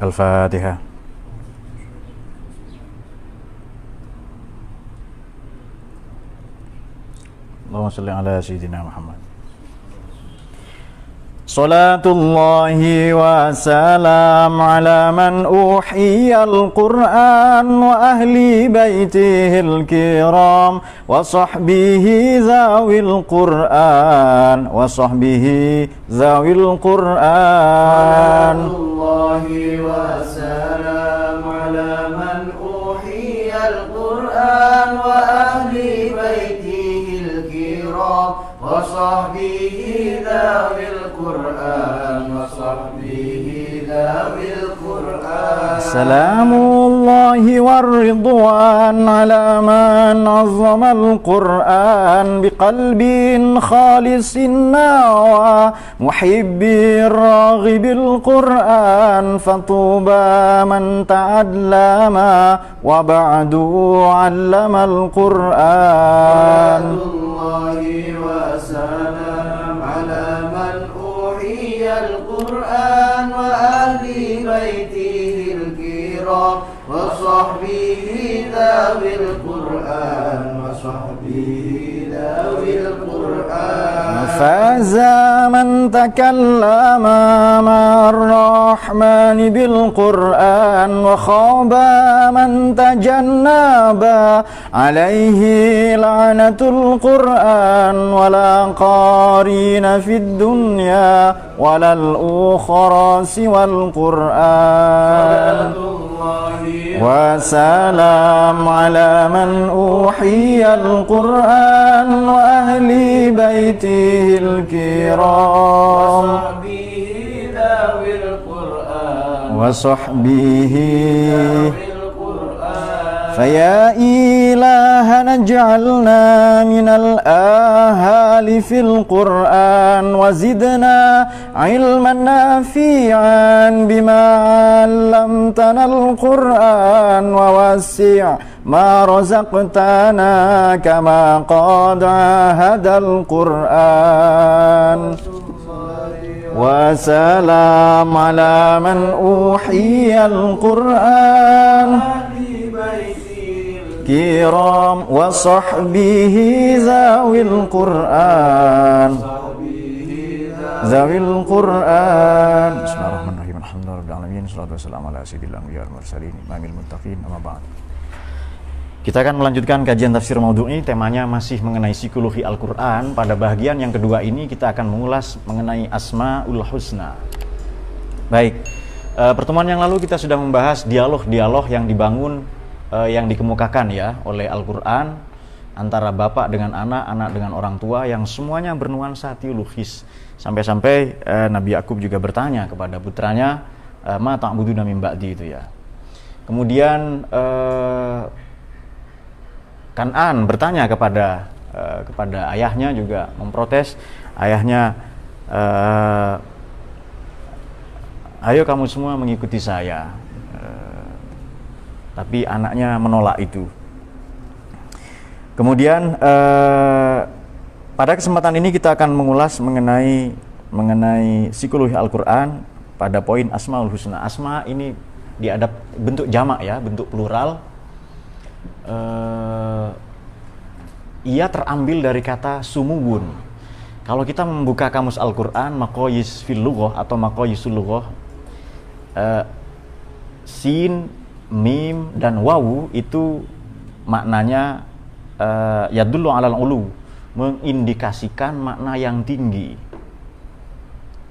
Al-Fatihah. Allahumma shalli ala sayyidina Muhammad. Salatullahi wa salam ala man uhiyal Qur'an wa ahli baitihil kiram wa sahbihi zawil Qur'an wa sahbihi zawil Qur'an. Salatullahi wa salam ala man uhiyal Qur'an wa ahli baitihil kiram wa sahbihi zawil Qur'an wa sahbihi zawil Qur'an. Salamullahi warridwan ala man azzamal Qur'an biqalbin khalisin nawa muhibbir raghibil Qur'an fatuba man ta'allama wa ba'du 'allamal Qur'an. Salatullahi wa salam ala man uhiyal Qur'an wa ahli baitihil kiram wa sahbihi dzawil Qur'an wa sahbihi dzawil Qur'an. Faza man takallama ma'ar rahmani bil Qur'an wa khaba man tajannaba alaihi la'natul Qur'an wa la qarina fid dunya wa lal ukhra siwal Qur'an. Wa salam ala man uhiyal Qur'an wa ahli baitihil kiram wa sahbihi. فيا إلهنا اجعلنا من الآهال في القرآن وزدنا علما نافعا بما علمتنا القرآن ووسع ما رزقتنا كما قد عاهد القرآن. وسلام على من أوحي القرآن kiram wa sahbihi zawil Qur'an Bismillahirrahmanirrahim. Alhamdulillahirabbil alamin. Shallallahu wassalamu ala sayyidil anbiya'i wal mursalin imamil muttaqin. Amma ba'd. Kita akan melanjutkan kajian tafsir maudhu'i. Temanya masih mengenai psikologi Al-Qur'an. Pada bagian yang kedua ini kita akan mengulas mengenai Asmaul Husna. Baik. Pertemuan yang lalu kita sudah membahas dialog-dialog yang dibangun yang dikemukakan ya oleh Al-Quran antara bapak dengan anak, anak dengan orang tua, yang semuanya bernuansa teologis. Sampai-sampai Nabi Yakub juga bertanya kepada putranya, ma ta'buduna min ba'di, itu ya. Kemudian Kan'an bertanya kepada ayahnya, juga memprotes ayahnya, ayo kamu semua mengikuti saya. Tapi anaknya menolak itu. Kemudian pada kesempatan ini kita akan mengulas mengenai psikologi Al-Quran pada poin Asmaul Husna. Asma ini diadap bentuk jamak ya, bentuk plural. Ia terambil dari kata sumubun. Kalau kita membuka kamus Al-Quran, maqayis fil lughah atau maqayisul lughah, sin, mim dan wawu itu maknanya yadullu alal ulu, mengindikasikan makna yang tinggi.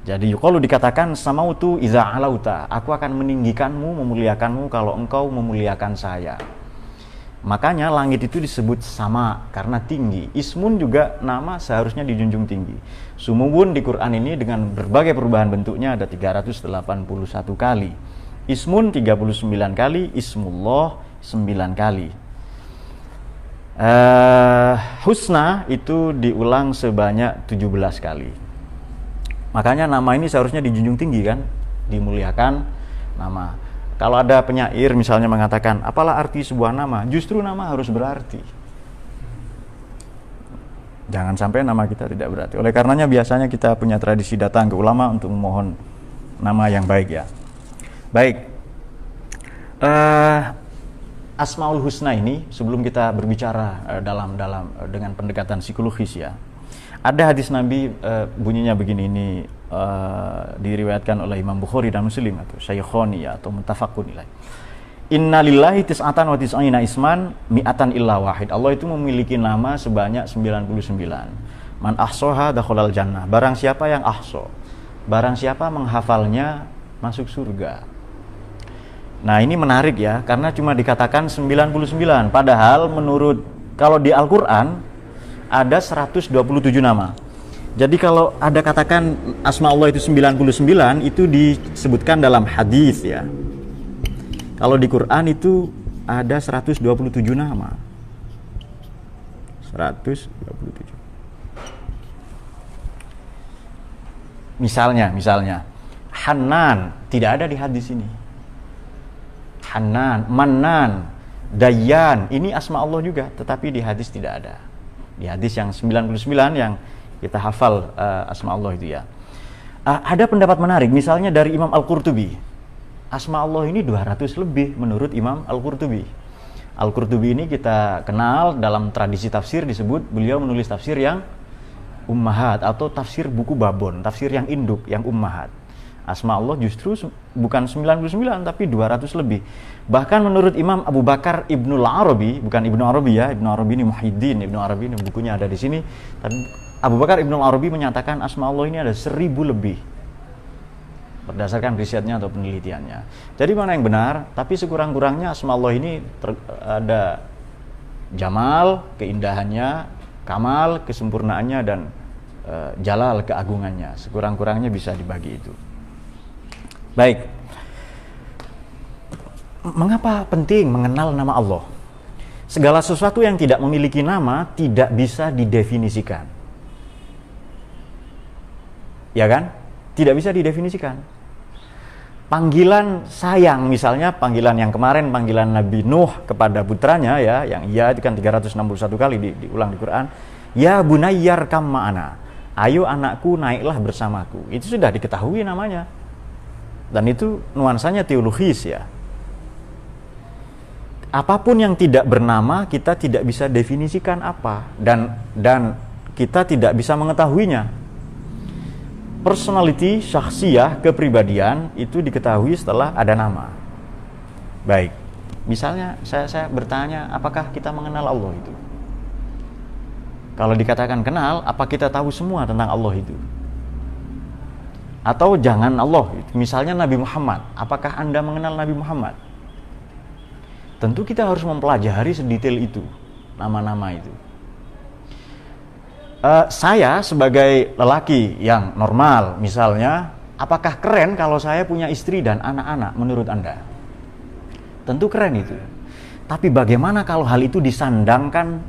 Jadi kalau dikatakan samautu iza alauta, aku akan meninggikanmu, memuliakanmu kalau engkau memuliakan saya. Makanya langit itu disebut sama karena tinggi. Ismun juga nama seharusnya dijunjung tinggi. Sumubun di Quran ini dengan berbagai perubahan bentuknya ada 381 kali. Ismun 39 kali, Ismullah 9 kali. Husna itu diulang sebanyak 17 kali. Makanya nama ini seharusnya dijunjung tinggi kan, dimuliakan nama. Kalau ada penyair misalnya mengatakan, apalah arti sebuah nama? Justru nama harus berarti. Jangan sampai nama kita tidak berarti. Oleh karenanya biasanya kita punya tradisi datang ke ulama untuk memohon nama yang baik ya. Baik, Asmaul Husna ini, sebelum kita berbicara dengan pendekatan psikologis ya, ada hadis Nabi bunyinya begini, ini diriwayatkan oleh Imam Bukhari dan Muslim atau Syaikhoni ya, atau muttafaqun ilaih. Inna lillahi tis'atan wa tis'ina isman mi'atan illa wahid. Allah itu memiliki nama sebanyak 99. Man ahsoha dakhalal jannah. Barang siapa yang ahso, barang siapa menghafalnya masuk surga. Nah ini menarik ya, karena cuma dikatakan 99, padahal menurut, kalau di Al-Quran ada 127 nama. Jadi kalau ada katakan asma Allah itu 99, itu disebutkan dalam hadis ya. Kalau di Quran itu ada 127 nama. 127. Misalnya Hanan tidak ada di hadis ini. Hanan, Manan, Dayyan, ini asma Allah juga, tetapi di hadis tidak ada. Di hadis yang 99 yang kita hafal asma Allah itu ya. Ada pendapat menarik, misalnya dari Imam Al-Qurtubi. Asma Allah ini 200 lebih menurut Imam Al-Qurtubi. Al-Qurtubi ini kita kenal dalam tradisi tafsir, disebut beliau menulis tafsir yang ummahat atau tafsir buku babon, tafsir yang induk, yang ummahat. Asma Allah justru bukan 99 tapi 200 lebih. Bahkan menurut Imam Abu Bakar Ibnul Arabi, bukan Ibnu Arabi ya, Ibnu Arabi ini Muhyiddin, Ibnu Arabi ini bukunya ada di sini. Tapi Abu Bakar Ibnul Arabi menyatakan asma Allah ini ada 1000 lebih. Berdasarkan risetnya atau penelitiannya. Jadi mana yang benar? Tapi sekurang-kurangnya asma Allah ini ada jamal, keindahannya, kamal, kesempurnaannya, dan jalal, keagungannya. Sekurang-kurangnya bisa dibagi itu. Baik, mengapa penting mengenal nama Allah? Segala sesuatu yang tidak memiliki nama tidak bisa didefinisikan. Ya kan? Tidak bisa didefinisikan. Panggilan sayang, misalnya panggilan yang kemarin, panggilan Nabi Nuh kepada putranya ya, yang ya itu kan 361 kali diulang di Quran. Ya bunayyar kam ma'ana. Ayo anakku naiklah bersamaku. Itu sudah diketahui namanya. Dan itu nuansanya teologis ya. Apapun yang tidak bernama kita tidak bisa definisikan apa, dan kita tidak bisa mengetahuinya. Personality, syakhsiyah, kepribadian itu diketahui setelah ada nama. Baik, misalnya saya bertanya, apakah kita mengenal Allah itu? Kalau dikatakan kenal, apa kita tahu semua tentang Allah itu? Atau jangan Allah, misalnya Nabi Muhammad, apakah Anda mengenal Nabi Muhammad? Tentu kita harus mempelajari sedetail itu, nama-nama itu. Saya sebagai lelaki yang normal misalnya, apakah keren kalau saya punya istri dan anak-anak menurut Anda? Tentu keren itu. Tapi bagaimana kalau hal itu disandingkan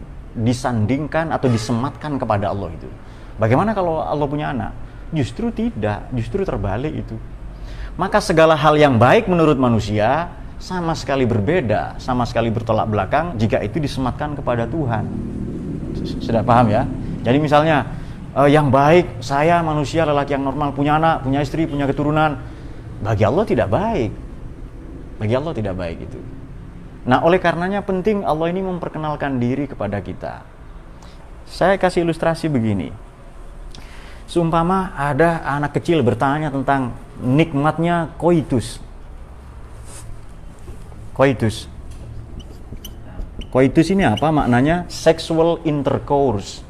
atau disematkan kepada Allah itu? Bagaimana kalau Allah punya anak? Justru tidak, justru terbalik itu. Maka segala hal yang baik menurut manusia sama sekali berbeda, sama sekali bertolak belakang jika itu disematkan kepada Tuhan. Sudah paham ya? Jadi misalnya yang baik, saya manusia lelaki yang normal, punya anak, punya istri, punya keturunan, bagi Allah tidak baik. Bagi Allah tidak baik itu. Nah oleh karenanya penting Allah ini memperkenalkan diri kepada kita. Saya kasih ilustrasi begini. Seumpama ada anak kecil bertanya tentang nikmatnya koitus. Koitus ini apa maknanya? Sexual intercourse.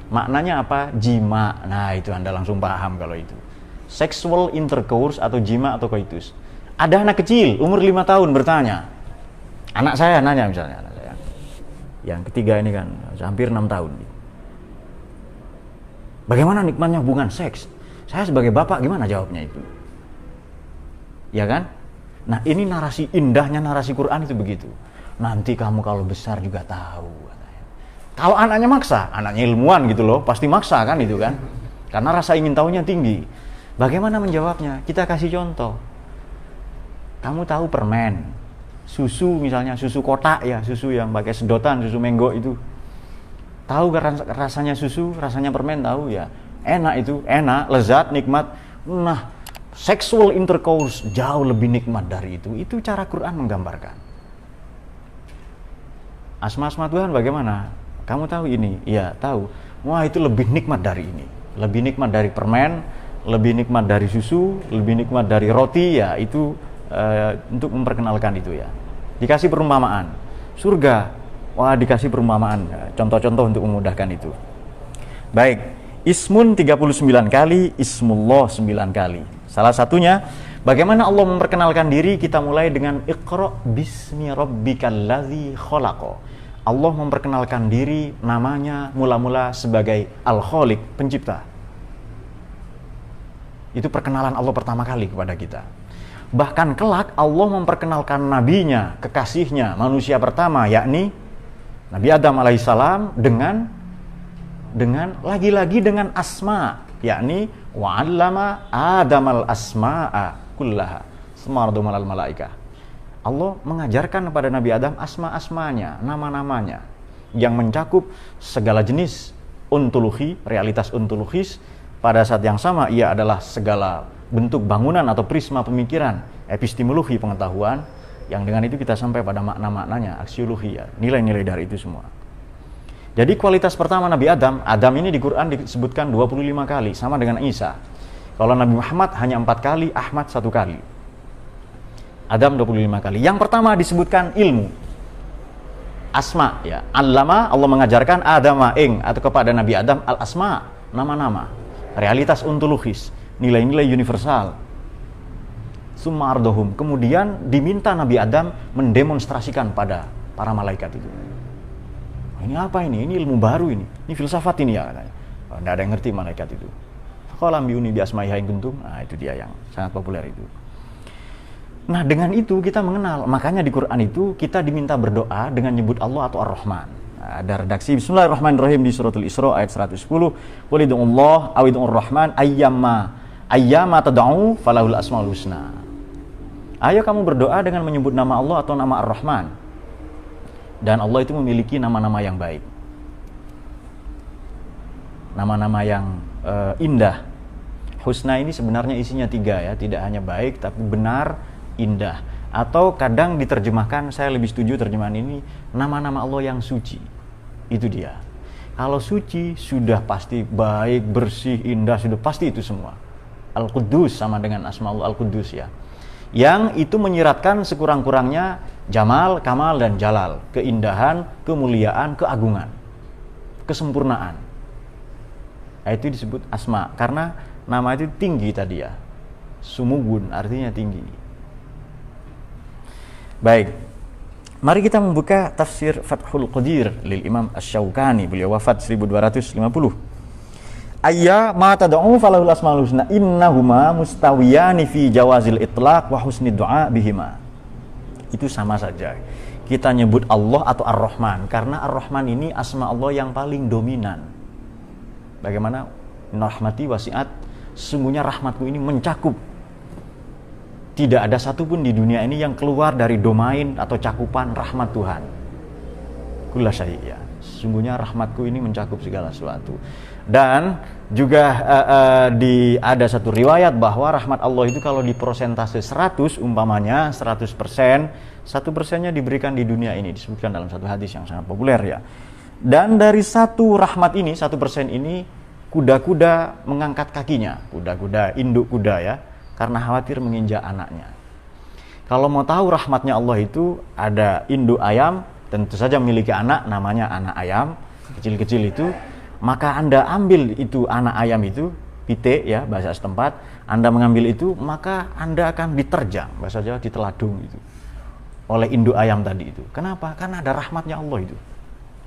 Maknanya apa? Jima. Nah itu Anda langsung paham kalau itu. Sexual intercourse atau jima atau koitus. Ada anak kecil umur 5 tahun bertanya. Anak saya nanya misalnya. Anak saya. Yang ketiga ini kan hampir 6 tahun. Bagaimana nikmatnya hubungan seks? Saya sebagai bapak gimana jawabnya itu? Ya kan? Nah ini narasi indahnya narasi Quran itu begitu. Nanti kamu kalau besar juga tahu katanya. Kalau anaknya maksa, anaknya ilmuwan gitu loh, pasti maksa kan itu kan? Karena rasa ingin tahunya tinggi. Bagaimana menjawabnya? Kita kasih contoh. Kamu tahu permen, susu misalnya, susu kotak ya, susu yang pakai sedotan, susu menggo itu. Tahu rasanya susu, rasanya permen tahu ya. Enak itu, enak, lezat, nikmat. Nah, sexual intercourse jauh lebih nikmat dari itu. Itu cara Quran menggambarkan. Asma-asma Tuhan bagaimana? Kamu tahu ini? Iya, tahu. Wah, itu lebih nikmat dari ini. Lebih nikmat dari permen, lebih nikmat dari susu, lebih nikmat dari roti, ya itu untuk memperkenalkan itu ya. Dikasih perumpamaan. Surga, wah dikasih perumpamaan. Contoh-contoh untuk memudahkan itu. Baik, ismun 39 kali, ismullah 9 kali. Salah satunya, bagaimana Allah memperkenalkan diri, kita mulai dengan Iqra bismi rabbikal ladzi khalaqa. Allah memperkenalkan diri, namanya mula-mula sebagai Al-Khaliq, pencipta. Itu perkenalan Allah pertama kali kepada kita. Bahkan kelak Allah memperkenalkan nabinya, kekasihnya, manusia pertama, yakni Nabi Adam alaihissalam dengan lagi-lagi dengan asma, yakni wa'allama Adamal asma'a kullaha semardu malal malaikah. Allah mengajarkan kepada Nabi Adam asma-asmanya, nama-namanya yang mencakup segala jenis ontologi, realitas ontologis. Pada saat yang sama ia adalah segala bentuk bangunan atau prisma pemikiran, epistemologi pengetahuan, yang dengan itu kita sampai pada makna-maknanya, aksiologi ya, nilai-nilai dari itu semua. Jadi kualitas pertama Nabi Adam ini di Quran disebutkan 25 kali, sama dengan Isa. Kalau Nabi Muhammad hanya 4 kali, Ahmad 1 kali. Adam 25 kali. Yang pertama disebutkan ilmu. Asma ya. Allama, Allah mengajarkan Adama atau kepada Nabi Adam al-asma, nama-nama, realitas ontologis, nilai-nilai universal. Summa ardohum. Kemudian diminta Nabi Adam mendemonstrasikan pada para malaikat itu. Ini apa ini? Ini ilmu baru ini. Ini filsafat ini ya katanya. Tidak ada yang ngerti malaikat itu. Faqala ambiuni bi asma'iha in kuntum. Nah, itu dia yang sangat populer itu. Nah, dengan itu kita mengenal. Makanya di Quran itu kita diminta berdoa dengan nyebut Allah atau Ar-Rahman. Nah, ada redaksi Bismillahirrahmanirrahim di suratul Isra ayat 110. Qul ud'ullaha aw ud'ur rahman ayyama tad'u falahul asmaul husna. Ayo kamu berdoa dengan menyebut nama Allah atau nama Ar-Rahman. Dan Allah itu memiliki nama-nama yang baik, nama-nama yang indah. Husna ini sebenarnya isinya 3 ya, tidak hanya baik tapi benar, indah. Atau kadang diterjemahkan, saya lebih setuju terjemahan ini, nama-nama Allah yang suci. Itu dia. Kalau suci sudah pasti baik, bersih, indah, sudah pasti itu semua. Al-Quddus sama dengan Asmaul Al-Quddus ya. Yang itu menyiratkan sekurang-kurangnya Jamal, Kamal, dan Jalal. Keindahan, kemuliaan, keagungan, kesempurnaan. Nah, itu disebut asma. Karena nama itu tinggi tadi ya. Sumugun artinya tinggi. Baik. Mari kita membuka tafsir Fathul Qadir lil Imam Asy-Syaukani. Beliau wafat 1250. Ayya ma tad'u falahul asmaul husna innahuma mustawiyani fi jawazil itlaq wa husni du'a bihima. Itu sama saja. Kita nyebut Allah atau Ar-Rahman karena Ar-Rahman ini asma Allah yang paling dominan. Bagaimana? Rahmati wasi'at, sesungguhnya rahmatku ini mencakup. Tidak ada satupun di dunia ini yang keluar dari domain atau cakupan rahmat Tuhan. Kulla syai' ya. Sesungguhnya rahmatku ini mencakup segala sesuatu. Dan juga ada satu riwayat bahwa rahmat Allah itu kalau di persentase 100 umpamanya 100%, 1%-nya diberikan di dunia ini, disebutkan dalam satu hadis yang sangat populer ya. Dan dari satu rahmat ini, 1% ini, kuda-kuda mengangkat kakinya, kuda-kuda, induk kuda ya, karena khawatir menginjak anaknya. Kalau mau tahu rahmatnya Allah itu, ada induk ayam, tentu saja memiliki anak, namanya anak ayam, kecil-kecil itu, maka Anda ambil itu anak ayam itu, pitik ya, bahasa setempat, Anda mengambil itu, maka Anda akan diterjang, bahasa Jawa diteladung itu, oleh induk ayam tadi itu. Kenapa? Karena ada rahmatnya Allah itu.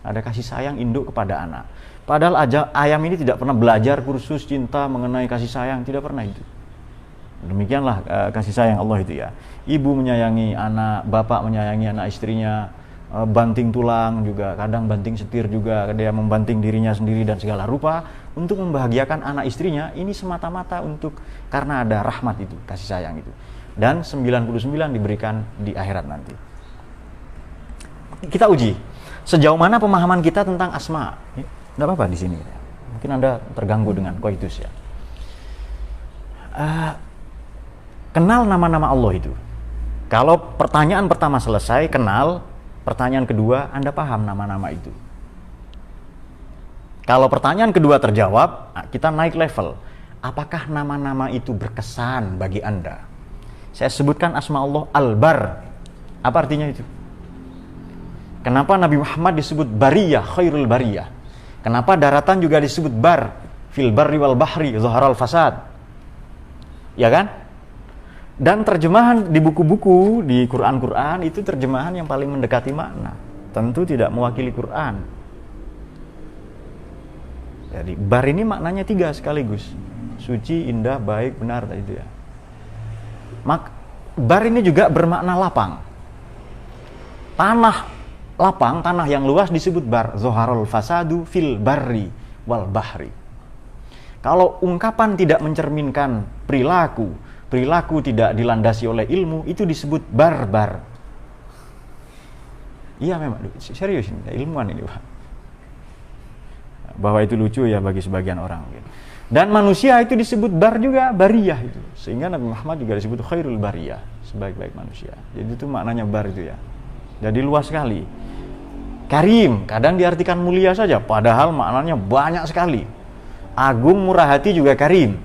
Ada kasih sayang induk kepada anak. Padahal ayam ini tidak pernah belajar kursus cinta mengenai kasih sayang, tidak pernah itu. Demikianlah kasih sayang Allah itu ya. Ibu menyayangi anak, bapak menyayangi anak istrinya, banting tulang juga, kadang banting setir juga, dia membanting dirinya sendiri dan segala rupa untuk membahagiakan anak istrinya. Ini semata-mata untuk karena ada rahmat itu, kasih sayang itu. Dan 99 diberikan di akhirat nanti. Kita uji sejauh mana pemahaman kita tentang asma. Tidak apa-apa di sini. Mungkin Anda terganggu dengan koitus ya. Kenal nama-nama Allah itu. Kalau pertanyaan pertama selesai, kenal, pertanyaan kedua, Anda paham nama-nama itu. Kalau pertanyaan kedua terjawab, kita naik level. Apakah nama-nama itu berkesan bagi Anda? Saya sebutkan asma Allah Al-Bar. Apa artinya itu? Kenapa Nabi Muhammad disebut Bariyah, Khairul Bariyah? Kenapa daratan juga disebut Bar? Fil barri wal bahri, zaharal fasad. Ya kan? Dan terjemahan di buku-buku, di Quran-Quran, itu terjemahan yang paling mendekati makna. Tentu tidak mewakili Quran. Jadi bar ini maknanya 3 sekaligus. Suci, indah, baik, benar itu ya. Bar ini juga bermakna lapang. Tanah lapang, tanah yang luas disebut bar. Zoharul fasadu fil barri wal bahri. Kalau ungkapan tidak mencerminkan perilaku tidak dilandasi oleh ilmu, itu disebut barbar. Iya memang, serius ini, ilmuwan ini Pak. Bahwa itu lucu ya bagi sebagian orang gitu. Dan manusia itu disebut bar juga, bariyah itu. Sehingga Nabi Muhammad juga disebut khairul bariyah, sebaik-baik manusia. Jadi itu maknanya bar itu ya. Jadi luas sekali. Karim, kadang diartikan mulia saja, padahal maknanya banyak sekali. Agung, murah hati juga karim.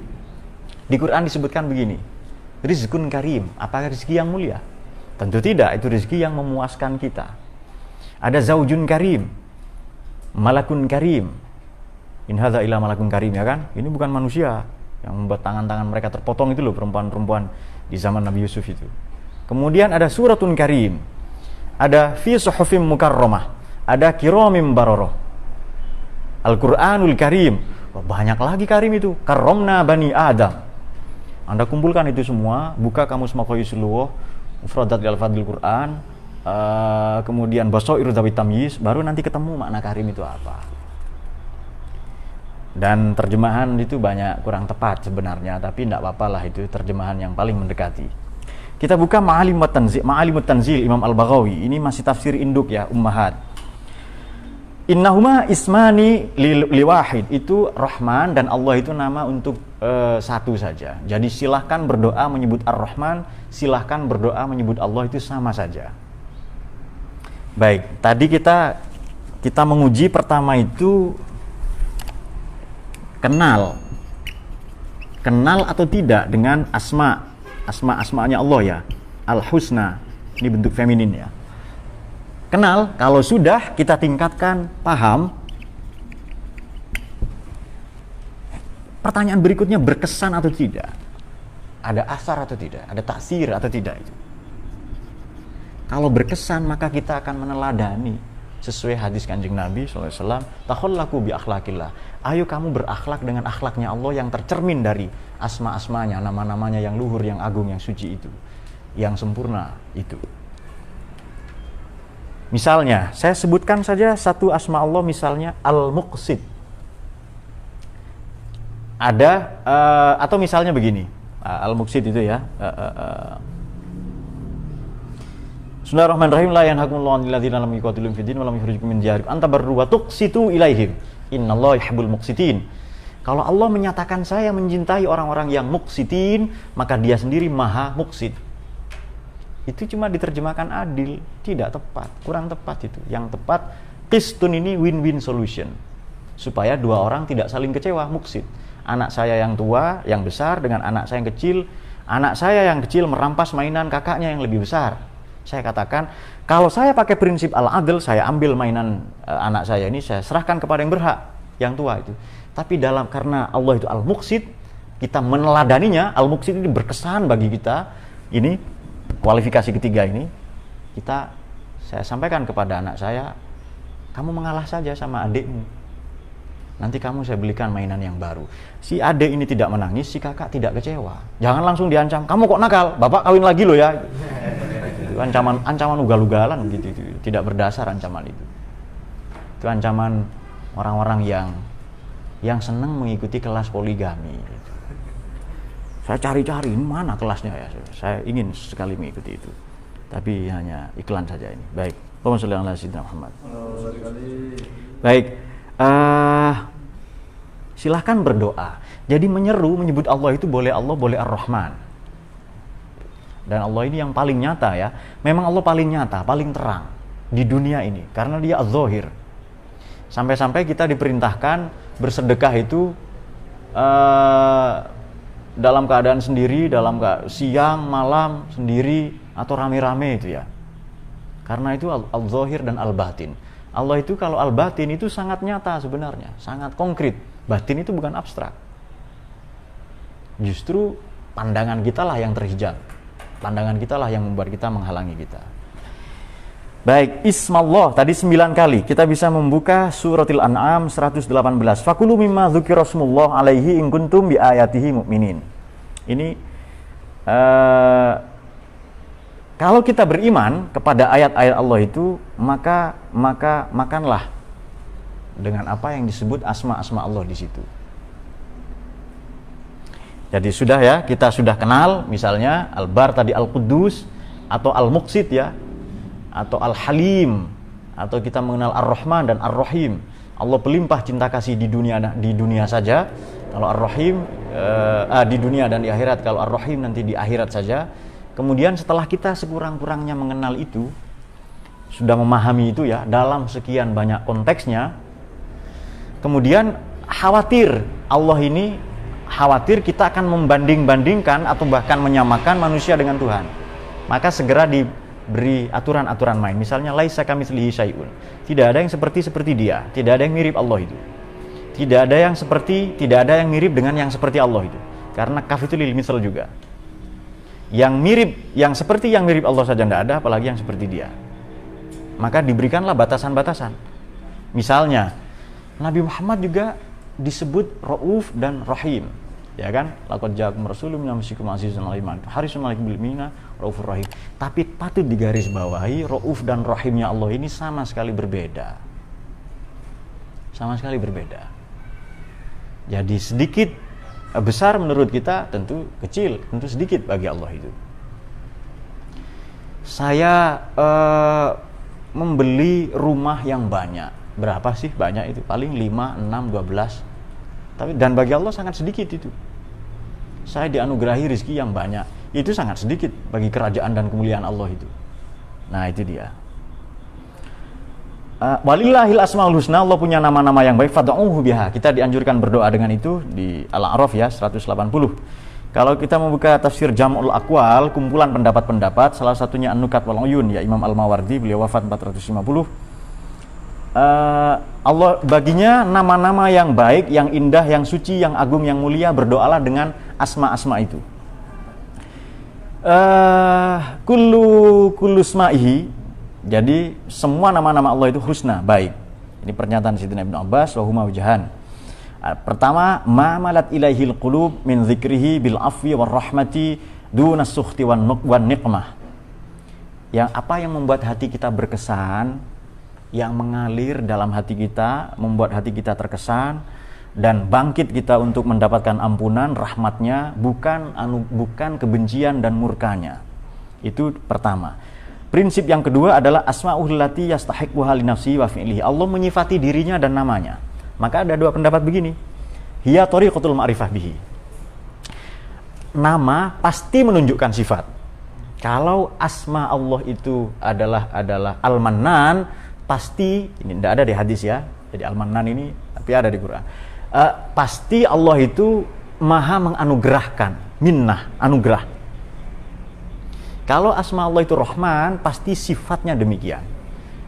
Di Quran disebutkan begini, rizkun karim, apakah rezeki yang mulia? Tentu tidak, itu rezeki yang memuaskan kita. Ada zaujun karim, malakun karim. In hadza illa malakun karim, ya kan? Ini bukan manusia yang membuat tangan-tangan mereka terpotong itu loh, perempuan-perempuan di zaman Nabi Yusuf itu. Kemudian ada suratun karim, ada fi suhufim mukarramah, ada kiramim bararah. Al-Qur'anul Karim, banyak lagi karim itu. Karomna bani Adam. Anda kumpulkan itu semua, buka kamus Maqayyisul Lughah, Mufradat al-Fadlil Quran, kemudian Basairu Dzawit Tamyiz, baru nanti ketemu makna karim itu apa. Dan terjemahan itu banyak kurang tepat sebenarnya, tapi tidak apa-apa lah, itu terjemahan yang paling mendekati. Kita buka Ma'alimut Tanzil Imam Al-Baghawi. Ini masih tafsir induk ya, Ummahat. Innahuma ismani liwahid, itu Rahman dan Allah itu nama untuk satu saja. Jadi silahkan berdoa menyebut Ar-Rahman, silahkan berdoa menyebut Allah, itu sama saja. Baik, tadi kita menguji pertama itu kenal atau tidak dengan asmanya Allah ya, Al-Husna, ini bentuk feminin ya. Kenal, kalau sudah kita tingkatkan paham. Pertanyaan berikutnya, berkesan atau tidak? Ada asar atau tidak? Ada taksir atau tidak itu? Kalau berkesan, maka kita akan meneladani sesuai hadis Kanjeng Nabi SAW, takhallaku bi akhlaqillah. Ayo kamu berakhlak dengan akhlaknya Allah yang tercermin dari asma-asmanya, nama-namanya yang luhur, yang agung, yang suci itu, yang sempurna itu. Misalnya, saya sebutkan saja satu asma Allah, misalnya Al-Muqsit. Ada, atau misalnya begini, Al-Muqsit itu ya, Bismillahirrahmanirrahim, la yanhakumullahu 'anil ladzina lam yuqatilukum fid din wa lam yukhrijukum min diyarikum an tabarru wa tuqsitu ilaihim. Innallaha yuhibbul muqsitin. Kalau Allah menyatakan saya mencintai orang-orang yang muqsitin, maka Dia sendiri Maha Muqsit. Itu cuma diterjemahkan adil, tidak tepat, kurang tepat itu. Yang tepat, qistun ini win-win solution. Supaya dua orang tidak saling kecewa, muqsit. Anak saya yang tua, yang besar dengan anak saya yang kecil, anak saya yang kecil merampas mainan kakaknya yang lebih besar. Saya katakan, kalau saya pakai prinsip al-adl, saya ambil mainan anak saya ini, saya serahkan kepada yang berhak, yang tua itu. Tapi karena Allah itu al-muqsit, kita meneladaninya, al-muqsit ini berkesan bagi kita. Ini kualifikasi ketiga ini, saya sampaikan kepada anak saya, kamu mengalah saja sama adikmu. Nanti saya belikan mainan yang baru. Si adik ini tidak menangis, si kakak tidak kecewa. Jangan langsung diancam, kamu kok nakal, bapak kawin lagi loh ya. Itu ancaman ugal-ugalan gitu, tidak berdasar ancaman itu. Itu ancaman orang-orang yang senang mengikuti kelas poligami. Gitu. Saya cari-cari mana kelasnya ya. Saya ingin sekali mengikuti itu. Tapi hanya iklan saja ini. Baik. Allahumma shalli ala sayyidina Muhammad. Baik. Silahkan berdoa. Jadi menyebut Allah itu boleh Allah, boleh Ar-Rahman. Dan Allah ini yang paling nyata ya. Memang Allah paling nyata, paling terang di dunia ini karena dia az-zahir. Sampai-sampai kita diperintahkan bersedekah itu dalam keadaan sendiri, siang, malam, sendiri atau rame-rame itu ya. Karena itu al-zahir dan al-batin. Allah itu kalau al-batin itu sangat nyata sebenarnya, sangat konkret. Batin itu bukan abstrak. Justru pandangan kita lah yang terhijab. Pandangan kita lah yang membuat kita menghalangi kita. Baik, Ismallah tadi 9 kali. Kita bisa membuka suratil An'am 118. Fakulu mimma dzukira smullah alaihi in kuntum bi ayatihi mu'minin. Ini kalau kita beriman kepada ayat-ayat Allah itu, maka makanlah dengan apa yang disebut asma-asma Allah di situ. Jadi sudah ya, kita sudah kenal misalnya Al-Bar tadi Al-Quddus atau Al-Muqsit ya, atau Al-Halim, atau kita mengenal Ar-Rahman dan Ar-Rahim. Allah pelimpah cinta kasih di dunia saja. Kalau Ar-Rahim di dunia dan di akhirat, kalau Ar-Rahim nanti di akhirat saja. Kemudian setelah kita sekurang-kurangnya mengenal itu, sudah memahami itu ya dalam sekian banyak konteksnya, kemudian khawatir kita akan membanding-bandingkan atau bahkan menyamakan manusia dengan Tuhan. Maka segera diberi aturan-aturan main. Misalnya laisa kamitslihi syai'un. Tidak ada yang seperti dia, tidak ada yang mirip Allah itu. Tidak ada yang mirip dengan yang seperti Allah itu. Karena kaf itu lil misal juga. Yang seperti yang mirip Allah saja tidak ada, apalagi yang seperti dia. Maka diberikanlah batasan-batasan. Misalnya Nabi Muhammad juga disebut Rauf dan Rahim, ya kan? Laqad ja'akum rasulun min anfusikum azizun 'alaihi ma harisun 'alaikum bil mu'minina Raufur Rahim. Tapi patut digarisbawahi, Rauf dan Rahimnya Allah ini sama sekali berbeda. Sama sekali berbeda. Jadi sedikit besar menurut kita, tentu kecil, tentu sedikit bagi Allah itu. Saya membeli rumah yang banyak. Berapa sih banyak itu? Paling 5, 6, 12. Dan bagi Allah sangat sedikit itu. Saya dianugerahi rezeki yang banyak. Itu sangat sedikit bagi kerajaan dan kemuliaan Allah itu. Nah, itu dia. Walillahil asmaul husna, Allah punya nama-nama yang baik, fad'uhu biha. Kita dianjurkan berdoa dengan itu di Al-A'raf ya 180. Kalau kita membuka tafsir Jam'ul Aqwal, kumpulan pendapat-pendapat, salah satunya An-Nukat wal Uyun ya Imam Al-Mawardi, beliau wafat 450. Allah baginya nama-nama yang baik, yang indah, yang suci, yang agung, yang mulia. Berdoalah dengan asma-asma itu. Kullu isma'ihi. Jadi semua nama-nama Allah itu husna, baik. Ini pernyataan Sayyidina Ibnu Abbas wa huma wajhan. Pertama, ma malat ilaihil qulub min dzikrihi bil afwi war rahmati dunas sukhti wan niqmah. Yang apa yang membuat hati kita berkesan, yang mengalir dalam hati kita, membuat hati kita terkesan dan bangkit kita untuk mendapatkan ampunan rahmatnya, bukan kebencian dan murkanya. Itu pertama. Prinsip yang kedua adalah asma'ul lati yastahiqquha li nafsihi wa fi'lihi. Allah menyifati dirinya dan namanya. Maka ada dua pendapat begini. Hiya tariqatul ma'rifah bihi. Nama pasti menunjukkan sifat. Kalau asma Allah itu adalah Al-Mannan, pasti ini tidak ada di hadis ya. Jadi Al-Mannan ini tapi ada di Quran. Pasti Allah itu Maha menganugerahkan, minnah, anugerah. Kalau asma Allah itu Rahman, pasti sifatnya demikian.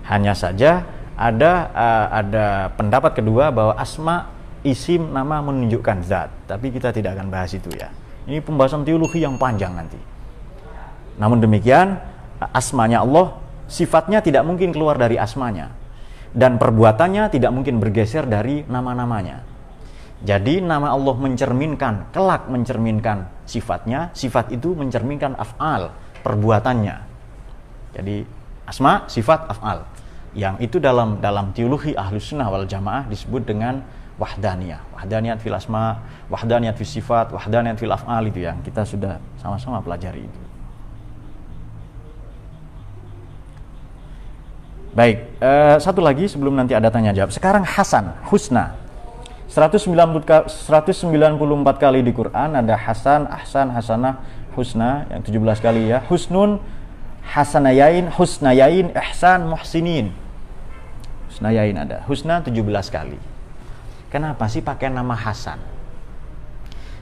Hanya saja ada pendapat kedua bahwa asma, isim, nama menunjukkan zat. Tapi kita tidak akan bahas itu ya. Ini pembahasan teologi yang panjang nanti. Namun demikian, asmanya Allah, sifatnya tidak mungkin keluar dari asmanya. Dan perbuatannya tidak mungkin bergeser dari nama-namanya. Jadi nama Allah kelak mencerminkan sifatnya, sifat itu mencerminkan af'al, perbuatannya. Jadi asma, sifat, af'al. Yang itu dalam teologi Ahlus Sunnah wal Jamaah disebut dengan wahdaniyah. Wahdaniyat fil asma, wahdaniyat fil sifat, wahdaniyat fil af'al, itu yang kita sudah sama-sama pelajari itu. Baik, satu lagi sebelum nanti ada tanya jawab. Sekarang Hasan, husna. 194 kali di Quran ada Hasan, Ahsan, Hasanah, husna yang 17 kali ya. Husnun, hasanayain, husnayain, ihsan, muhsinin. Husnayain ada. Husna 17 kali. Kenapa sih pakai nama Hasan?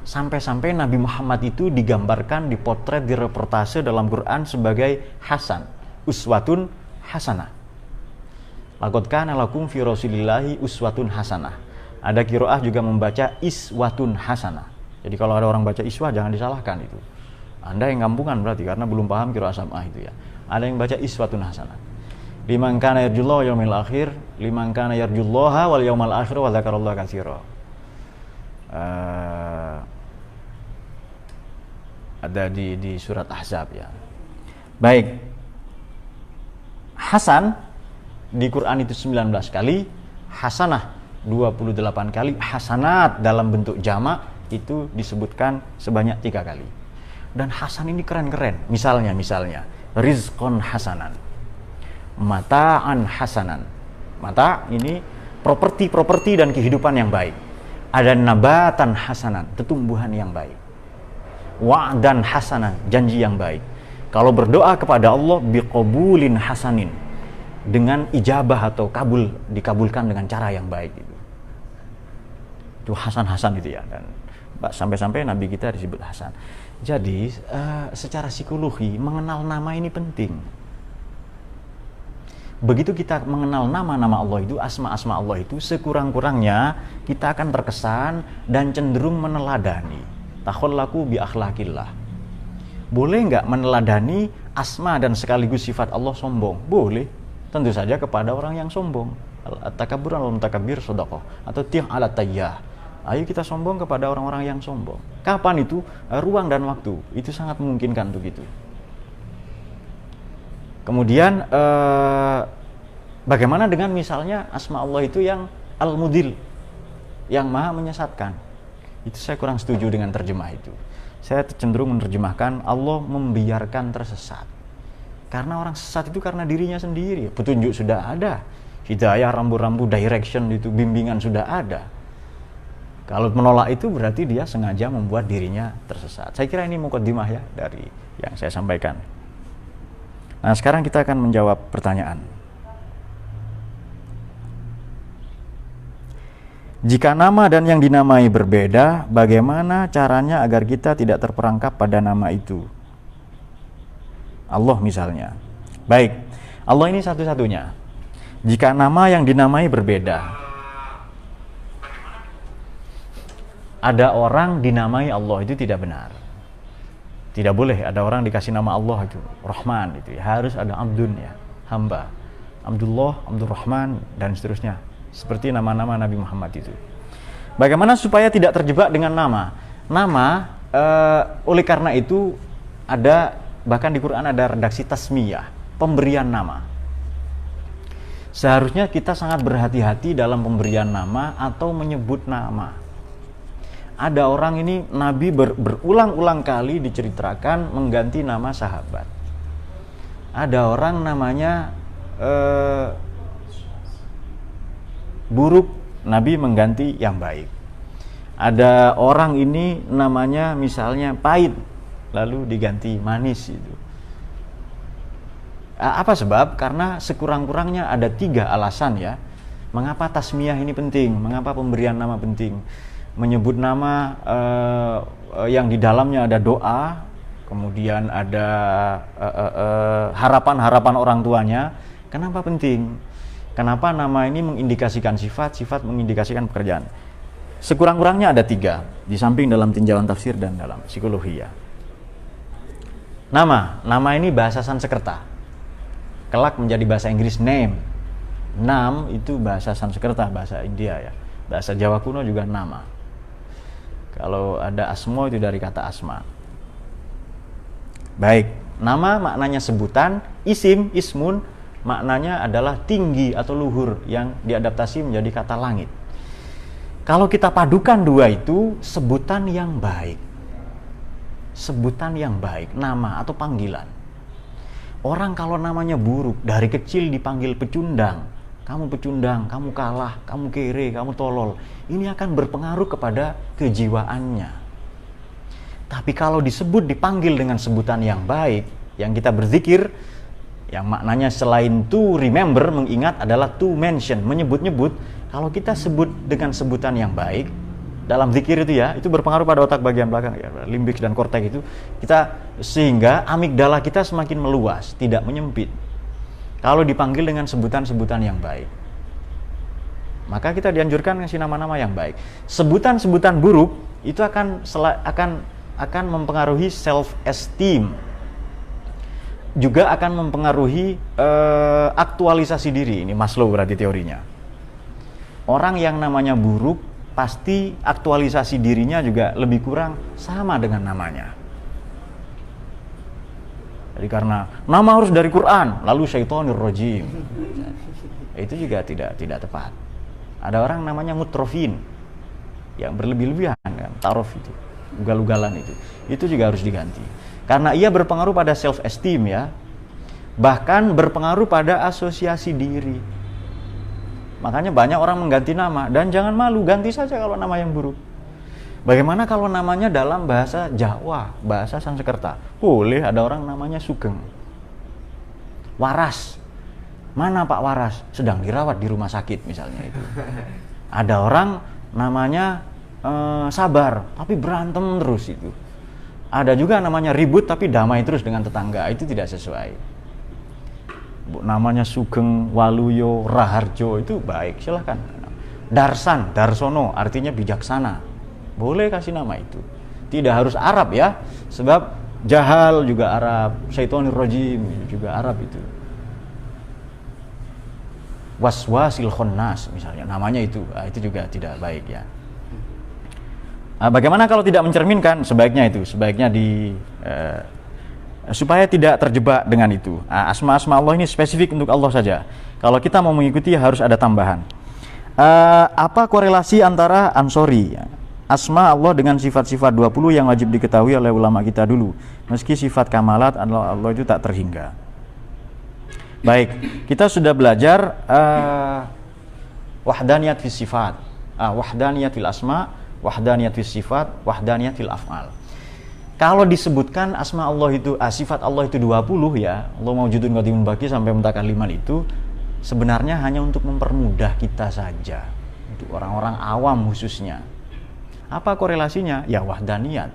Sampai-sampai Nabi Muhammad itu digambarkan, dipotret, direportase dalam Quran sebagai Hasan, uswatun hasanah. Laqad kana lakum fi rasulillahi uswatun hasanah. Ada qiraah juga membaca iswatun hasanah. Jadi kalau ada orang baca iswah jangan disalahkan itu. Anda yang kampungan berarti karena belum paham qiraah sam'ah itu ya. Ada yang baca iswatun hasanah. Liman kana yarjullaha wal yaumil akhir, liman kana yarjullaha wal yaumal akhir wa dzakarallaha katsira. Ada di surat Ahzab ya. Baik. Hasan di Quran itu 19 kali, hasanah 28 kali, hasanat dalam bentuk jamak itu disebutkan sebanyak 3 kali. Dan hasan ini keren-keren. Misalnya rizqon hasanan, mata'an hasanan. Mata ini properti dan kehidupan yang baik. Ada nabatan hasanan, tumbuhan yang baik. Wa'dan hasanan, janji yang baik. Kalau berdoa kepada Allah biqabulin hasanin, dengan ijabah atau dikabulkan dengan cara yang baik itu Hasan itu ya. Dan sampai-sampai Nabi kita disebut Hasan. Jadi secara psikologi mengenal nama ini penting. Begitu kita mengenal nama-nama Allah itu, asma-asma Allah itu, sekurang-kurangnya kita akan terkesan dan cenderung meneladani. Takhallaku bi akhlaqillah. Boleh nggak meneladani asma dan sekaligus sifat Allah sombong? Boleh. Tentu saja kepada orang yang sombong. At-takabbur al-mutakabbir shadaqah atau tiang ala tayyah. Ayo kita sombong kepada orang-orang yang sombong. Kapan itu? Ruang dan waktu. Itu sangat memungkinkan untuk itu. Kemudian bagaimana dengan misalnya asma Allah itu yang al-mudil, yang maha menyesatkan? Itu saya kurang setuju dengan terjemah itu. Saya cenderung menerjemahkan Allah membiarkan tersesat. Karena orang sesat itu karena dirinya sendiri. Petunjuk sudah ada, hidayah, rambu-rambu, direction itu, bimbingan sudah ada. Kalau menolak itu berarti dia sengaja membuat dirinya tersesat. Saya kira ini muqaddimah ya dari yang saya sampaikan. Nah, sekarang kita akan menjawab pertanyaan. Jika nama dan yang dinamai berbeda, bagaimana caranya agar kita tidak terperangkap pada nama itu? Allah misalnya. Baik, Allah ini satu-satunya. Jika nama yang dinamai berbeda, ada orang dinamai Allah itu tidak benar. Tidak boleh ada orang dikasih nama Allah itu Rahman itu ya. Harus ada Abdun ya, hamba. Abdullah, Abdul Rahman dan seterusnya. Seperti nama-nama Nabi Muhammad itu. Bagaimana supaya tidak terjebak dengan nama? Nama, oleh karena itu ada, bahkan di Quran ada redaksi tasmiyah, pemberian nama. Seharusnya kita sangat berhati-hati dalam pemberian nama atau menyebut nama. Ada orang ini, Nabi berulang-ulang kali diceritakan mengganti nama sahabat. Ada orang namanya buruk, Nabi mengganti yang baik. Ada orang ini namanya misalnya pahit, lalu diganti manis itu. Apa sebab? Karena sekurang-kurangnya ada 3 alasan ya. Mengapa tasmiyah ini penting? Mengapa pemberian nama penting? Menyebut nama yang di dalamnya ada doa, kemudian ada harapan-harapan orang tuanya. Kenapa penting? Kenapa nama ini mengindikasikan sifat, sifat mengindikasikan pekerjaan? Sekurang-kurangnya ada 3, di samping dalam tinjauan tafsir dan dalam psikologi ya. Nama ini bahasa Sanskerta. Kelak menjadi bahasa Inggris name. Nam itu bahasa Sanskerta, bahasa India ya. Bahasa Jawa kuno juga nama. Kalau ada asma itu dari kata asma. Baik, nama maknanya sebutan, isim, ismun, maknanya adalah tinggi atau luhur yang diadaptasi menjadi kata langit. Kalau kita padukan 2 itu, sebutan yang baik. Sebutan yang baik, nama atau panggilan. Orang kalau namanya buruk, dari kecil dipanggil pecundang. Kamu pecundang, kamu kalah, kamu kere, kamu tolol. Ini akan berpengaruh kepada kejiwaannya. Tapi kalau disebut, dipanggil dengan sebutan yang baik, yang kita berzikir, yang maknanya selain to remember, mengingat, adalah to mention, menyebut-nyebut. Kalau kita sebut dengan sebutan yang baik dalam zikir itu ya, itu berpengaruh pada otak bagian belakang ya, limbik dan korteks itu, kita sehingga amigdala kita semakin meluas, tidak menyempit. Kalau dipanggil dengan sebutan-sebutan yang baik, maka kita dianjurkan ngasih nama-nama yang baik. Sebutan-sebutan buruk itu akan mempengaruhi self esteem, juga akan mempengaruhi aktualisasi diri. Ini Maslow berarti teorinya. Orang yang namanya buruk pasti aktualisasi dirinya juga lebih kurang sama dengan namanya. Jadi karena nama harus dari Quran, lalu syaitonir rajim, itu juga tidak tepat. Ada orang namanya mutrofin, yang berlebih-lebihan kan, tarof itu, ugal-ugalan itu juga harus diganti. Karena ia berpengaruh pada self esteem ya, bahkan berpengaruh pada asosiasi diri. Makanya banyak orang mengganti nama, dan jangan malu, ganti saja kalau nama yang buruk. Bagaimana kalau namanya dalam bahasa Jawa, bahasa Sanskerta? Boleh, ada orang namanya Sugeng. Waras. Mana Pak Waras? Sedang dirawat di rumah sakit misalnya itu. Ada orang namanya Sabar, tapi berantem terus itu. Ada juga namanya Ribut, tapi damai terus dengan tetangga. Itu tidak sesuai. Namanya Sugeng, Waluyo, Raharjo, itu baik, silahkan. Darsan, Darsono, artinya bijaksana. Boleh kasih nama itu. Tidak harus Arab ya, sebab Jahal juga Arab, Syaitonir Rajim juga Arab itu. Waswasil Khonnas misalnya, namanya itu juga tidak baik ya. Bagaimana kalau tidak mencerminkan? Sebaiknya supaya tidak terjebak dengan itu. Asma-asma Allah ini spesifik untuk Allah saja. Kalau kita mau mengikuti harus ada tambahan. Apa korelasi antara Ansori, asma Allah dengan sifat-sifat 20 yang wajib diketahui oleh ulama kita dulu, meski sifat kamalat Allah itu tak terhingga? Baik, kita sudah belajar wahdaniyat fis sifat, wahdaniyat fil asma, wahdaniyat fis sifat, wahdaniyat fil af'al. Kalau disebutkan asma Allah itu, sifat Allah itu 20 ya, Allah mawjudun qadimun baqi sampai muntakaliman itu sebenarnya hanya untuk mempermudah kita saja, untuk orang-orang awam khususnya. Apa korelasinya? Ya wahdaniyat.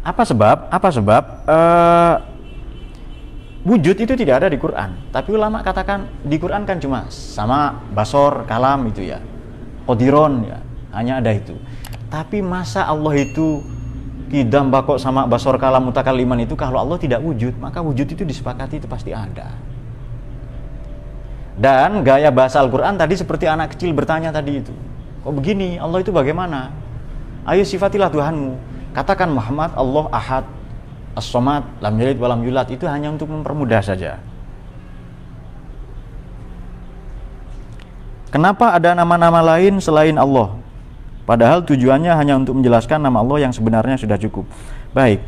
Apa sebab? Wujud itu tidak ada di Quran. Tapi ulama katakan di Quran kan cuma sama basor, kalam itu ya, qadiron ya, hanya ada itu. Tapi masa Allah itu kidam bakok sama basor, kalam, mutakaliman itu, kalau Allah tidak wujud, maka wujud itu disepakati itu pasti ada. Dan gaya bahasa Al-Quran tadi seperti anak kecil bertanya tadi itu. Kok begini? Allah itu bagaimana? Ayo sifatilah Tuhanmu. Katakan Muhammad, Allah Ahad, As-Somad, Lam Yalid Walam Yulad. Itu hanya untuk mempermudah saja. Kenapa ada nama-nama lain selain Allah? Padahal tujuannya hanya untuk menjelaskan nama Allah yang sebenarnya sudah cukup. Baik,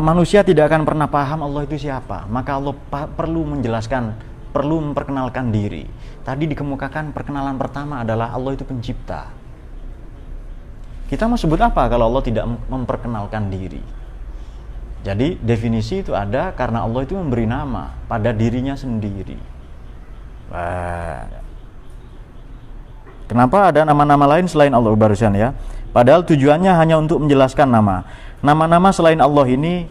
manusia tidak akan pernah paham Allah itu siapa. Maka Allah perlu menjelaskan, perlu memperkenalkan diri. Tadi dikemukakan perkenalan pertama adalah Allah itu pencipta. Kita mau sebut apa kalau Allah tidak memperkenalkan diri? Jadi definisi itu ada karena Allah itu memberi nama pada dirinya sendiri. Kenapa ada nama-nama lain selain Allah barusan ya? Padahal tujuannya hanya untuk menjelaskan nama. Nama-nama selain Allah ini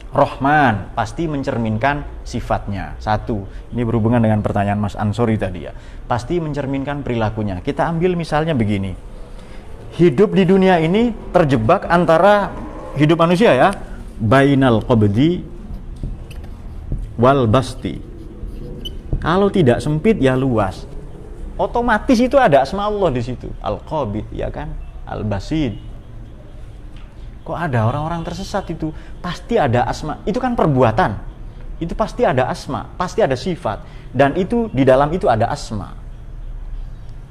Rahman, pasti mencerminkan sifatnya. Satu, ini berhubungan dengan pertanyaan Mas Ansori tadi ya. Pasti mencerminkan perilakunya. Kita ambil misalnya begini. Hidup di dunia ini terjebak antara hidup manusia ya, bainal qabdi wal basti. Kalau tidak sempit ya luas. Otomatis itu ada asma Allah di situ. Al-Qabid ya kan, Al-Basid. Kok ada orang-orang tersesat itu? Pasti ada asma. Itu kan perbuatan. Itu pasti ada asma, pasti ada sifat, dan itu di dalam itu ada asma.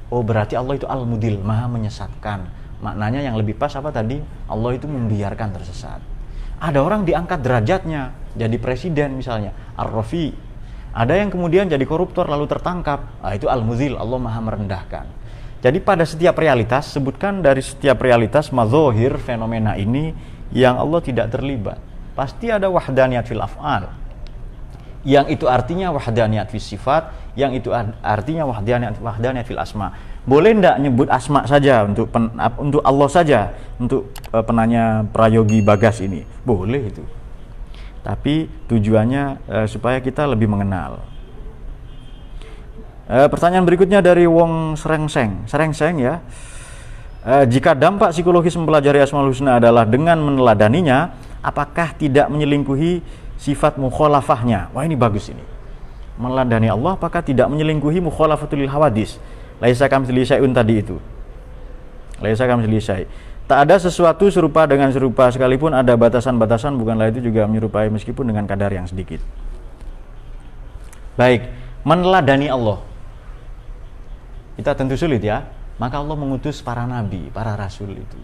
Oh, berarti Allah itu Al-Mudil, Maha menyesatkan. Maknanya yang lebih pas apa tadi? Allah itu membiarkan tersesat. Ada orang diangkat derajatnya jadi presiden misalnya, Ar-Rafi. Ada yang kemudian jadi koruptor lalu tertangkap. Itu Al-Mudil, Allah Maha merendahkan. Jadi pada setiap realitas, sebutkan dari setiap realitas madzohir fenomena ini yang Allah tidak terlibat. Pasti ada wahdaniyat fil af'al. Yang itu artinya wahdaniyat fil sifat, yang itu artinya wahdaniyat fil asma. Boleh enggak nyebut asma saja untuk Allah saja, untuk penanya Prayogi Bagas ini? Boleh itu. Tapi tujuannya supaya kita lebih mengenal. Pertanyaan berikutnya dari Wong Serengseng ya. Jika dampak psikologis mempelajari Asmaul Husna adalah dengan meneladaninya, apakah tidak menyelingkuhi sifat mukhalafahnya? Wah, ini bagus ini. Meneladani Allah apakah tidak menyelingkuhi mukhalafatul hawadis? Laisa kamitslihi syai'un tadi itu. Laisa kamitslihi syai'. Tak ada sesuatu serupa dengan serupa, sekalipun ada batasan-batasan bukanlah itu juga menyerupai meskipun dengan kadar yang sedikit. Baik, meneladani Allah. Kita tentu sulit ya. Maka Allah mengutus para nabi, para rasul itu.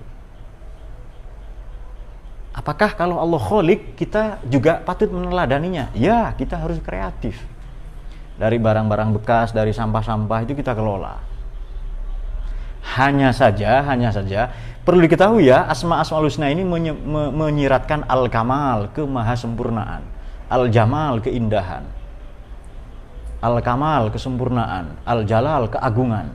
Apakah kalau Allah Khaliq kita juga patut meneladaninya? Ya, kita harus kreatif. Dari barang-barang bekas, dari sampah-sampah itu kita kelola. Hanya saja perlu diketahui ya, Asmaul Husna ini menyiratkan al-kamal, kemahasempurnaan, al-jamal, keindahan, al-kamal, kesempurnaan, al-jalal, keagungan.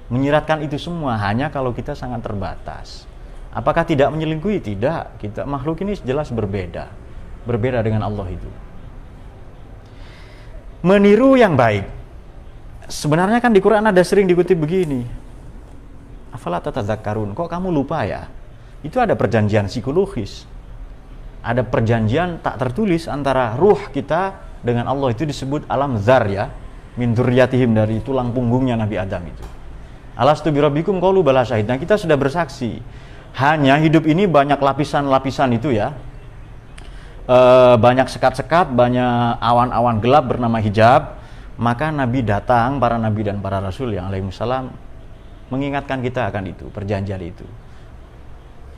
Menyiratkan itu semua hanya kalau kita sangat terbatas. Apakah tidak menyelingkuhi? Tidak. Kita makhluk ini jelas berbeda dengan Allah itu. Meniru yang baik. Sebenarnya kan di Quran ada sering dikutip begini. Afala tatadzakkarun? Kok kamu lupa ya? Itu ada perjanjian psikologis. Ada perjanjian tak tertulis antara ruh kita dengan Allah, itu disebut alam dzar ya. Min dzurriyyatihim, dari tulang punggungnya Nabi Adam itu. Alastu birabbikum qalu bala syahid. Nah, kita sudah bersaksi. Hanya hidup ini banyak lapisan-lapisan itu ya. Banyak sekat-sekat, banyak awan-awan gelap bernama hijab. Maka Nabi datang, para Nabi dan para Rasul yang alaihissalam mengingatkan kita akan itu, perjanjian itu.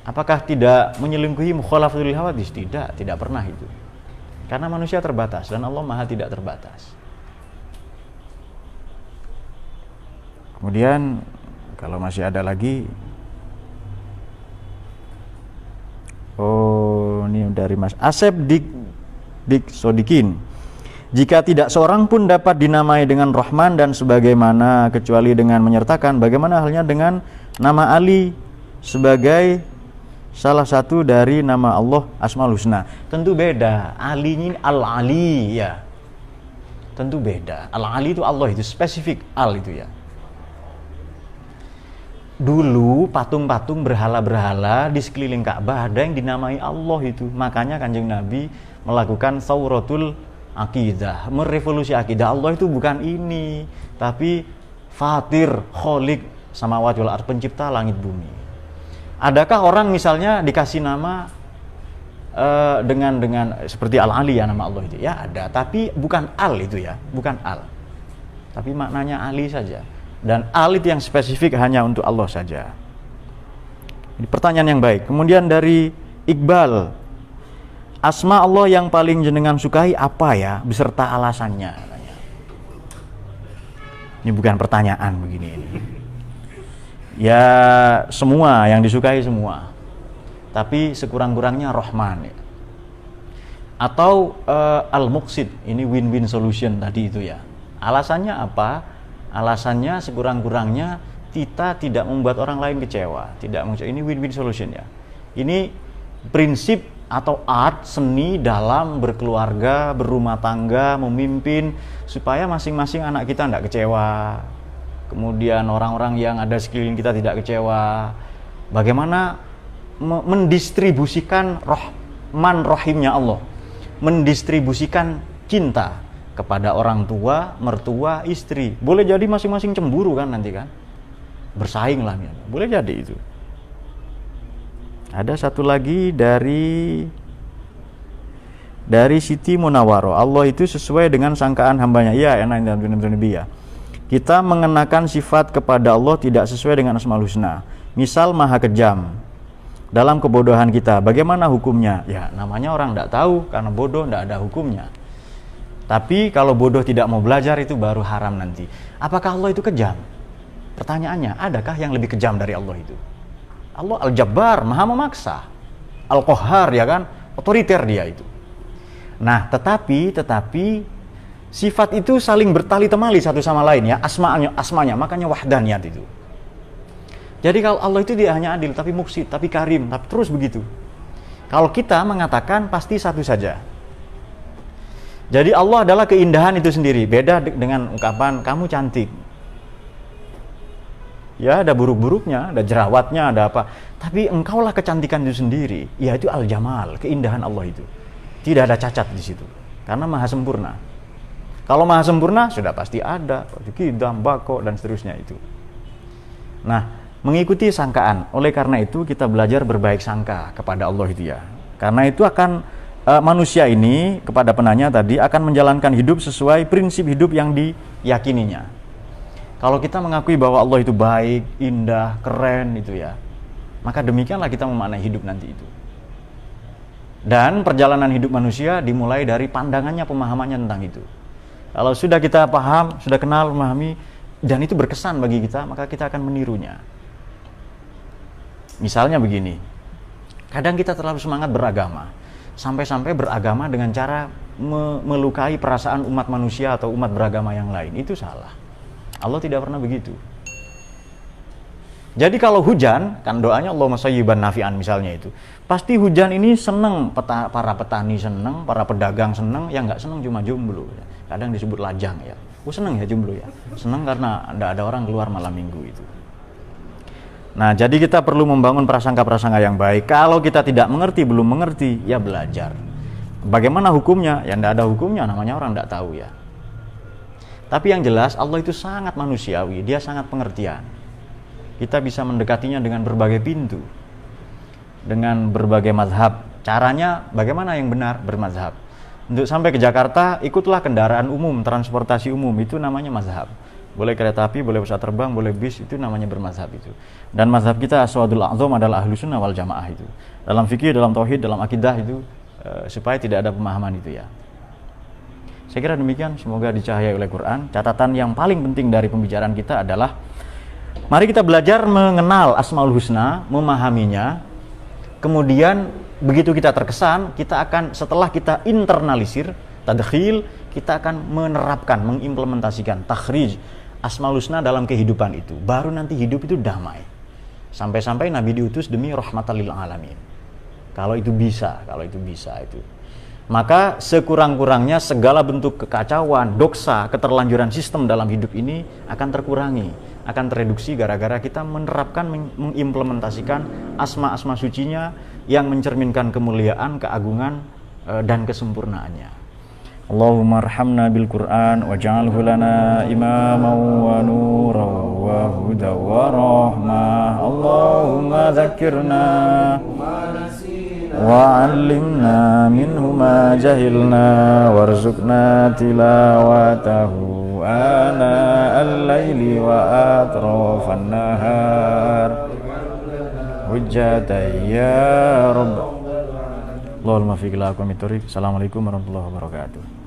Apakah tidak menyelingkuhi mukhalafatul hawadis? Tidak pernah itu. Karena manusia terbatas dan Allah Maha tidak terbatas. Kemudian kalau masih ada lagi, ini dari Mas Asep Dik Sodikin. Jika tidak seorang pun dapat dinamai dengan Rahman dan sebagaimana kecuali dengan menyertakan, bagaimana halnya dengan nama Ali sebagai salah satu dari nama Allah Asmaul Husna? Tentu beda. Ali ini Al-Ali ya. Tentu beda. Al-Ali itu Allah, itu spesifik Al itu ya. Dulu patung-patung berhala-berhala di sekeliling Ka'bah ada yang dinamai Allah itu. Makanya Kanjeng Nabi melakukan Tsauratul Aqidah, merevolusi akidah. Allah itu bukan ini, tapi Fatir, Khaliq samawati wal ardh, pencipta langit bumi. Adakah orang misalnya dikasih nama dengan seperti Al-Ali ya, nama Allah itu? Ya ada, tapi bukan Al itu ya, bukan Al. Tapi maknanya Ali saja. Dan Al itu yang spesifik hanya untuk Allah saja. Ini pertanyaan yang baik. Kemudian dari Iqbal, asma Allah yang paling jenengan sukai apa ya, beserta alasannya? Ini bukan pertanyaan begini ini. Ya semua yang disukai semua. Tapi sekurang-kurangnya Rahman ya. Atau Al-Muqsid, ini win-win solution tadi itu ya. Alasannya apa? Alasannya sekurang-kurangnya kita tidak membuat orang lain kecewa. Ini win-win solution ya. Ini prinsip atau art seni dalam berkeluarga, berumah tangga, memimpin, supaya masing-masing anak kita tidak kecewa. Kemudian orang-orang yang ada sekeliling kita tidak kecewa. Bagaimana mendistribusikan Rahman Rahimnya Allah, mendistribusikan cinta kepada orang tua, mertua, istri. Boleh jadi masing-masing cemburu kan nanti kan, bersaing lah, boleh jadi itu. Ada satu lagi dari Siti Munawaro, Allah itu sesuai dengan sangkaan hambanya. Iya, enak dan benar-benar. Kita mengenakan sifat kepada Allah tidak sesuai dengan Asmaul Husna. Misal maha kejam dalam kebodohan kita, bagaimana hukumnya? Ya namanya orang tidak tahu, karena bodoh tidak ada hukumnya. Tapi kalau bodoh tidak mau belajar itu baru haram nanti. Apakah Allah itu kejam? Pertanyaannya, adakah yang lebih kejam dari Allah itu? Allah Al-Jabbar, maha memaksa. Al-Qahhar, ya kan? Otoriter dia itu. Nah, tetapi sifat itu saling bertali temali satu sama lain ya, asmanya, makanya wahdaniyat itu. Jadi kalau Allah itu dia hanya adil, tapi muksid, tapi karim, tapi terus begitu. Kalau kita mengatakan pasti satu saja. Jadi Allah adalah keindahan itu sendiri, beda dengan ungkapan kamu cantik. Ya, ada buruk-buruknya, ada jerawatnya, ada apa. Tapi engkaulah kecantikan itu sendiri, yaitu al-jamal, keindahan Allah itu. Tidak ada cacat di situ, karena maha sempurna. Kalau maha sempurna, sudah pasti ada kidam, bako, dan seterusnya itu. Nah, mengikuti sangkaan. Oleh karena itu, kita belajar berbaik sangka kepada Allah itu ya. Karena itu akan manusia ini, kepada penanya tadi, akan menjalankan hidup sesuai prinsip hidup yang diyakininya. Kalau kita mengakui bahwa Allah itu baik, indah, keren itu ya, maka demikianlah kita memaknai hidup nanti itu. Dan perjalanan hidup manusia dimulai dari pandangannya, pemahamannya tentang itu. Kalau sudah kita paham, sudah kenal, memahami, dan itu berkesan bagi kita, maka kita akan menirunya. Misalnya begini, kadang kita terlalu semangat beragama, sampai-sampai beragama dengan cara melukai perasaan umat manusia atau umat beragama yang lain. Itu salah. Allah tidak pernah begitu. Jadi kalau hujan, kan doanya Allahumma sayyiban nafi'an misalnya itu. Pasti hujan ini seneng, para petani seneng, para pedagang seneng, yang nggak seneng cuma jomblo. Kadang disebut lajang ya. Seneng ya jomblo ya. Seneng karena ada orang keluar malam minggu itu. Nah, jadi kita perlu membangun prasangka-prasangka yang baik. Kalau kita tidak mengerti, belum mengerti, ya belajar. Bagaimana hukumnya? Ya tidak ada hukumnya, namanya orang tidak tahu ya. Tapi yang jelas Allah itu sangat manusiawi, dia sangat pengertian. Kita bisa mendekatinya dengan berbagai pintu, dengan berbagai mazhab. Caranya bagaimana yang benar? Bermazhab. Untuk sampai ke Jakarta, ikutlah kendaraan umum, transportasi umum, itu namanya mazhab. Boleh kereta api, boleh pesawat terbang, boleh bis, itu namanya bermazhab itu. Dan mazhab kita Aswadul A'zam adalah Ahlus Sunnah wal Jamaah itu. Dalam fikih, dalam tauhid, dalam akidah itu, supaya tidak ada pemahaman itu ya. Saya kira demikian, semoga dicahayai oleh Quran. Catatan yang paling penting dari pembicaraan kita adalah mari kita belajar mengenal Asmaul Husna, memahaminya. Kemudian begitu kita terkesan, kita akan setelah kita internalisir, tadkhil, kita akan menerapkan, mengimplementasikan takhrij Asmaul Husna dalam kehidupan itu. Baru nanti hidup itu damai. Sampai-sampai Nabi diutus demi rahmatan lil alamin. Kalau itu bisa itu. Maka sekurang-kurangnya segala bentuk kekacauan, doksa, keterlanjuran sistem dalam hidup ini akan terkurangi, akan tereduksi gara-gara kita menerapkan, mengimplementasikan asma-asma sucinya yang mencerminkan kemuliaan, keagungan, dan kesempurnaannya. Allahumma arhamna bil Qur'an waj'alhu lana imaman wa nuran wa hudan wa rahmah. Allahumma dzakkirna wa'allimna minhu ma jahilna warzuqna tilawatahu ana al-laili wa atrafan nahar hujjatan ya rabb. Allahumma fiqh lakum mituri. Assalamualaikum warahmatullahi wabarakatuh.